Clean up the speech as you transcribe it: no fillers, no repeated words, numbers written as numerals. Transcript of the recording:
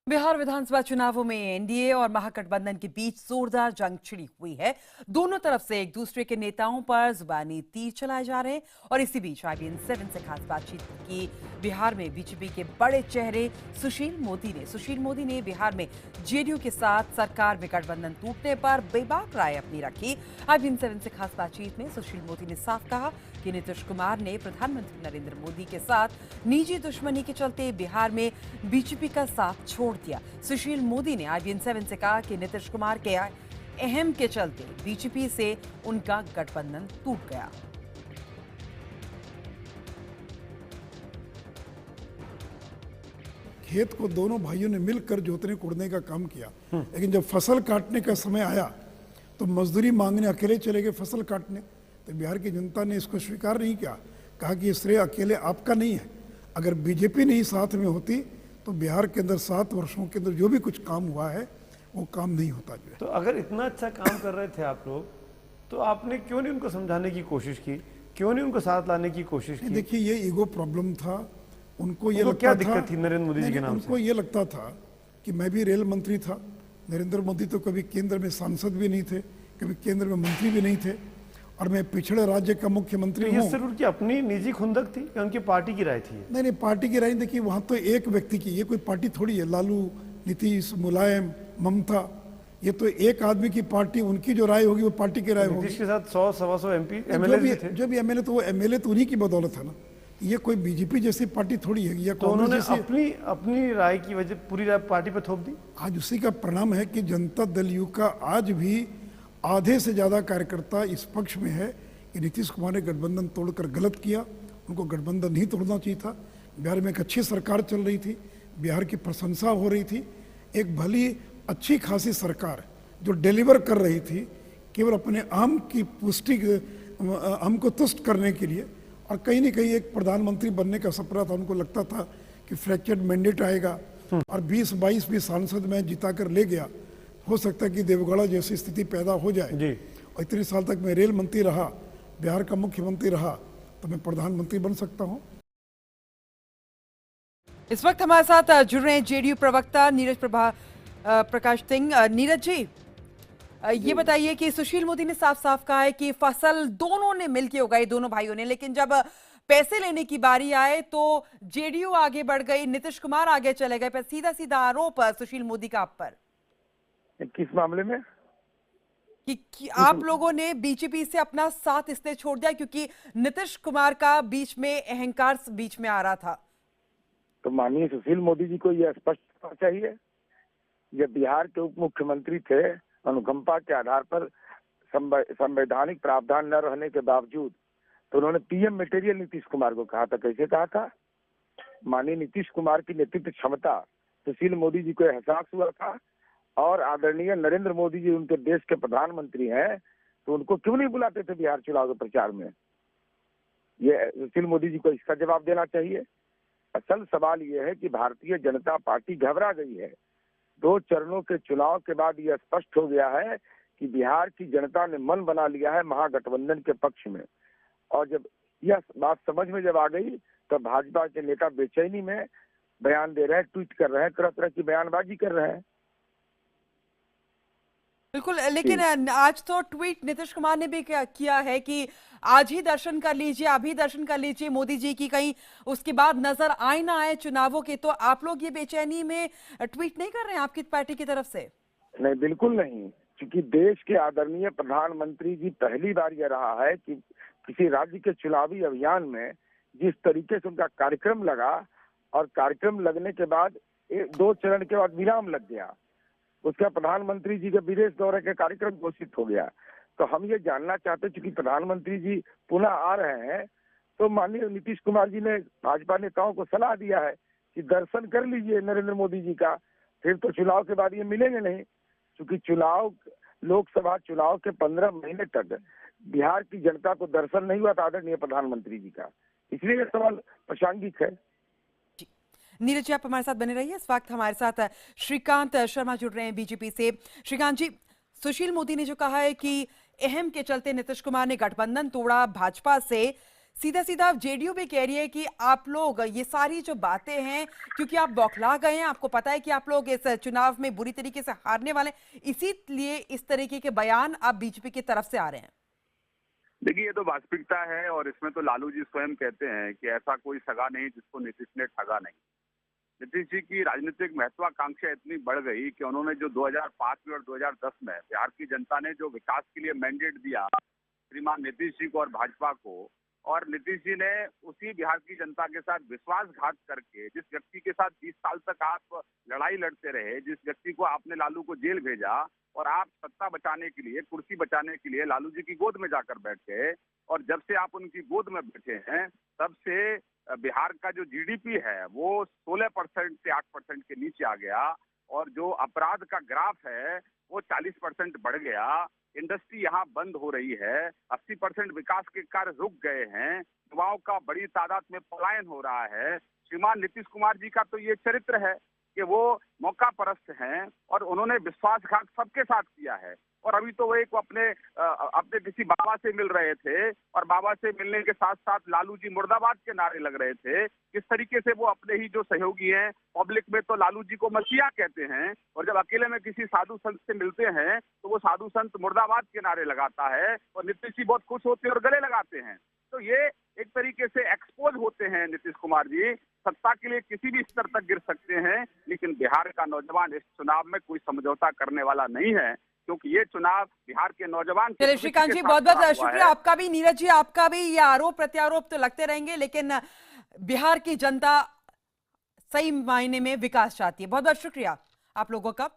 बिहार विधानसभा चुनावों में एनडीए और महागठबंधन के बीच जोरदार जंग छिड़ी हुई है। दोनों तरफ से एक दूसरे के नेताओं पर जुबानी तीर चलाए जा रहे हैं और इसी बीच IBN 7 से खास बातचीत की। बिहार में बीजेपी के बड़े चेहरे सुशील मोदी ने बिहार में जेडीयू के साथ सरकार में गठबंधन टूटने पर बेबाक राय अपनी रखी। IBN 7 से खास बातचीत में सुशील मोदी ने साफ कहा कि नीतीश कुमार ने प्रधानमंत्री नरेंद्र मोदी के साथ निजी दुश्मनी के चलते बिहार में बीजेपी का साथ छोड़ दिया। सुशील मोदी ने IBN 7 से कहा कि नीतीश कुमार के अहम के चलते बीजेपी से उनका गठबंधन टूट गया। खेत को दोनों भाइयों ने मिलकर जोतने कोड़ने का काम किया, लेकिन जब फसल काटने का समय आया तो मजदूरी मांगने अकेले चले गए फसल काटने। तो बिहार की जनता ने इसको स्वीकार नहीं किया, कहा कि ये श्रेय अकेले आपका नहीं है। अगर बीजेपी नहीं साथ में होती तो बिहार के अंदर 7 वर्षों के अंदर जो भी कुछ काम हुआ है वो काम नहीं होता जो है। तो अगर इतना अच्छा काम कर रहे थे आप लोग, तो आपने क्यों नहीं उनको समझाने की कोशिश की, क्यों नहीं उनको साथ लाने की कोशिश की? देखिए, ये ईगो प्रॉब्लम था। उनको ये लगता क्या था, दिक्कत थी नरेंद्र मोदी जी के नाम से? उनको ये लगता था कि मैं भी रेल मंत्री था, नरेंद्र मोदी तो कभी केंद्र में सांसद भी नहीं थे, कभी केंद्र में मंत्री भी नहीं थे, और मैं पिछड़े राज्य का मुख्यमंत्री हूँ। ये सिर्फ उनकी अपनी निजी खुंदक थी या उनकी पार्टी की राय थी? नहीं, पार्टी की राय। देखिए, वहाँ तो एक व्यक्ति की, ये कोई पार्टी थोड़ी है। लालू, नीतीश, मुलायम, ममता, ये तो एक आदमी की पार्टी। उनकी जो राय होगी वो पार्टी की राय होगी। नीतीश के साथ 100-125 MP MLA भी थे। जो भी एमएलए, तो वो एमएलए तो उन्हीं की बदौलत है ना। ये कोई बीजेपी जैसी पार्टी थोड़ी है या तो उन्होंने जैसी अपनी राय की वजह पूरी राय पार्टी पे थोप दी। आज उसी का परिणाम है कि जनता दल यू का आज भी आधे से ज्यादा कार्यकर्ता इस पक्ष में है कि नीतीश कुमार ने गठबंधन तोड़कर गलत किया। उनको गठबंधन नहीं तोड़ना चाहिए था। बिहार में एक अच्छी सरकार चल रही थी, बिहार की प्रशंसा हो रही थी, एक भली अच्छी खासी सरकार जो डिलीवर कर रही थी केवल अपने आम की पुष्टि, आम को तुष्ट करने के लिए। और कहीं ना कहीं एक प्रधानमंत्री बनने का सपना था। उनको लगता था कि फ्रैक्चर्ड मैंडेट आएगा और 20-22 भी सांसद में जिता कर ले गया। हो सकता है कि देवगढ़ा जैसी स्थिति पैदा हो जाए जी। और इतने साल तक मैं रेल मंत्री रहा, बिहार का मुख्यमंत्री रहा, तो मैं प्रधानमंत्री बन सकता हूं। इस वक्त हमारे साथ जुड़ रहे हैं जेडीयू प्रवक्ता नीरज प्रकाश सिंह। नीरज जी, ये बताइए कि सुशील मोदी ने साफ साफ कहा है कि फसल दोनों ने मिलकर उगाई, दोनों भाइयों ने, लेकिन जब पैसे लेने की बारी आए तो जेडीयू आगे बढ़ गई, नीतीश कुमार आगे चले गए। पर सीधा सीधा आरोप सुशील मोदी का आप पर। किस मामले में? कि आप लोगों ने बीजेपी से अपना साथ इसलिए छोड़ दिया क्योंकि नीतीश कुमार का बीच में अहंकार बीच में आ रहा था। तो माननीय सुशील मोदी जी को यह स्पष्ट होना चाहिए, जब बिहार के उप मुख्यमंत्री थे, अनुकंपा के आधार पर संवैधानिक प्रावधान न रहने के बावजूद तो उन्होंने पीएम मटेरियल नीतीश कुमार को कहा था। कैसे कहा था? माननीय नीतीश कुमार की नेतृत्व क्षमता सुशील मोदी जी को एहसास हुआ था और आदरणीय नरेंद्र मोदी जी उनके देश के प्रधानमंत्री हैं, तो उनको क्यों नहीं बुलाते थे बिहार चुनाव के प्रचार में? ये सुशील मोदी जी को इसका जवाब देना चाहिए। असल सवाल यह है कि भारतीय जनता पार्टी घबरा गई है। 2 चरणों के चुनाव के बाद यह स्पष्ट हो गया है कि बिहार की जनता ने मन बना लिया है महागठबंधन के पक्ष में। और जब यह बात समझ में जब आ गई तो भाजपा के नेता बेचैनी में बयान दे रहे हैं, ट्वीट कर रहे हैं, तरह तरह की बयानबाजी कर रहे हैं। बिल्कुल, लेकिन आज तो ट्वीट नीतीश कुमार ने भी किया है कि आज ही दर्शन कर लीजिए, अभी दर्शन कर लीजिए मोदी जी की, कहीं उसके बाद नजर आए ना आए चुनावों के। तो आप लोग ये बेचैनी में ट्वीट नहीं कर रहे हैं आपकी पार्टी की तरफ से? नहीं, बिल्कुल नहीं, क्योंकि देश के आदरणीय प्रधानमंत्री जी पहली बार यह रहा है कि किसी राज्य के चुनावी अभियान में जिस तरीके से उनका कार्यक्रम लगा और कार्यक्रम लगने के बाद 2 चरण के बाद विराम लग गया, उसका प्रधानमंत्री जी के विदेश दौरे के कार्यक्रम घोषित हो गया। तो हम ये जानना चाहते, चूंकि प्रधानमंत्री जी पुनः आ रहे हैं, तो माननीय नीतीश कुमार जी ने भाजपा नेताओं को सलाह दिया है कि दर्शन कर लीजिए नरेंद्र मोदी जी का, फिर तो चुनाव के बाद ये मिलेंगे नहीं। क्योंकि चुनाव, लोकसभा चुनाव के 15 महीने तक बिहार की जनता को दर्शन नहीं हुआ था आदरणीय प्रधानमंत्री जी का, इसलिए ये सवाल प्रासंगिक है। नीरज जी, आप हमारे साथ बने रहिए। इस वक्त हमारे साथ श्रीकांत शर्मा जुड़ रहे हैं बीजेपी से। श्रीकांत जी, सुशील मोदी ने जो कहा है कि अहम के चलते नीतीश कुमार ने गठबंधन तोड़ा भाजपा से, सीधा सीधा जेडीयू भी कह रही है कि आप लोग ये सारी जो बातें हैं, क्योंकि आप बौखला गए हैं, आपको पता है कि आप लोग इस चुनाव में बुरी तरीके से हारने वाले हैं, इसीलिए इस तरीके के बयान आप बीजेपी की तरफ से आ रहे हैं। देखिए, ये तो वास्तविकता है और इसमें तो लालू जी स्वयं कहते हैं कि ऐसा कोई सगा नहीं जिसको नीतीश ने ठगा नहीं। नीतीश जी की राजनीतिक महत्वाकांक्षा इतनी बढ़ गई कि उन्होंने जो 2005 में और 2010 में बिहार की जनता ने जो विकास के लिए मैंडेट दिया श्रीमान नीतीश जी को और भाजपा को, और नीतीश जी ने उसी बिहार की जनता के साथ विश्वासघात करके, जिस व्यक्ति के साथ 20 साल तक आप लड़ाई लड़ते रहे, जिस व्यक्ति को आपने लालू को जेल भेजा और आप सत्ता बचाने के लिए, कुर्सी बचाने के लिए लालू जी की गोद में जाकर बैठ गए, और जब से आप उनकी गोद में बैठे हैं तब से बिहार का जो जीडीपी है वो 16% से 8% के नीचे आ गया, और जो अपराध का ग्राफ है वो 40% बढ़ गया। इंडस्ट्री यहाँ बंद हो रही है, 80% विकास के कार्य रुक गए हैं, युवाओं का बड़ी तादाद में पलायन हो रहा है। श्रीमान नीतीश कुमार जी का तो ये चरित्र है कि वो मौका परस्त हैं और उन्होंने विश्वासघात सबके साथ किया है। और अभी तो वो एक अपने किसी बाबा से मिल रहे थे और बाबा से मिलने के साथ साथ लालू जी मुर्दाबाद के नारे लग रहे थे। किस तरीके से वो अपने ही जो सहयोगी हैं, पब्लिक में तो लालू जी को मसीहा कहते हैं, और जब अकेले में किसी साधु संत से मिलते हैं तो वो साधु संत मुर्दाबाद के नारे लगाता है और नीतीश जी बहुत खुश होते हैं और गले लगाते हैं। तो ये एक तरीके से एक्सपोज होते हैं नीतीश कुमार जी। सत्ता के लिए किसी भी स्तर तक गिर सकते हैं, लेकिन बिहार का नौजवान इस चुनाव में कोई समझौता करने वाला नहीं है, क्योंकि ये चुनाव बिहार के नौजवान। चलिए श्रीकांत जी, बहुत बहुत शुक्रिया आपका भी। नीरज जी, आपका भी ये आरोप प्रत्यारोप तो लगते रहेंगे, लेकिन बिहार की जनता सही मायने में विकास चाहती है। बहुत बहुत शुक्रिया आप लोगों का।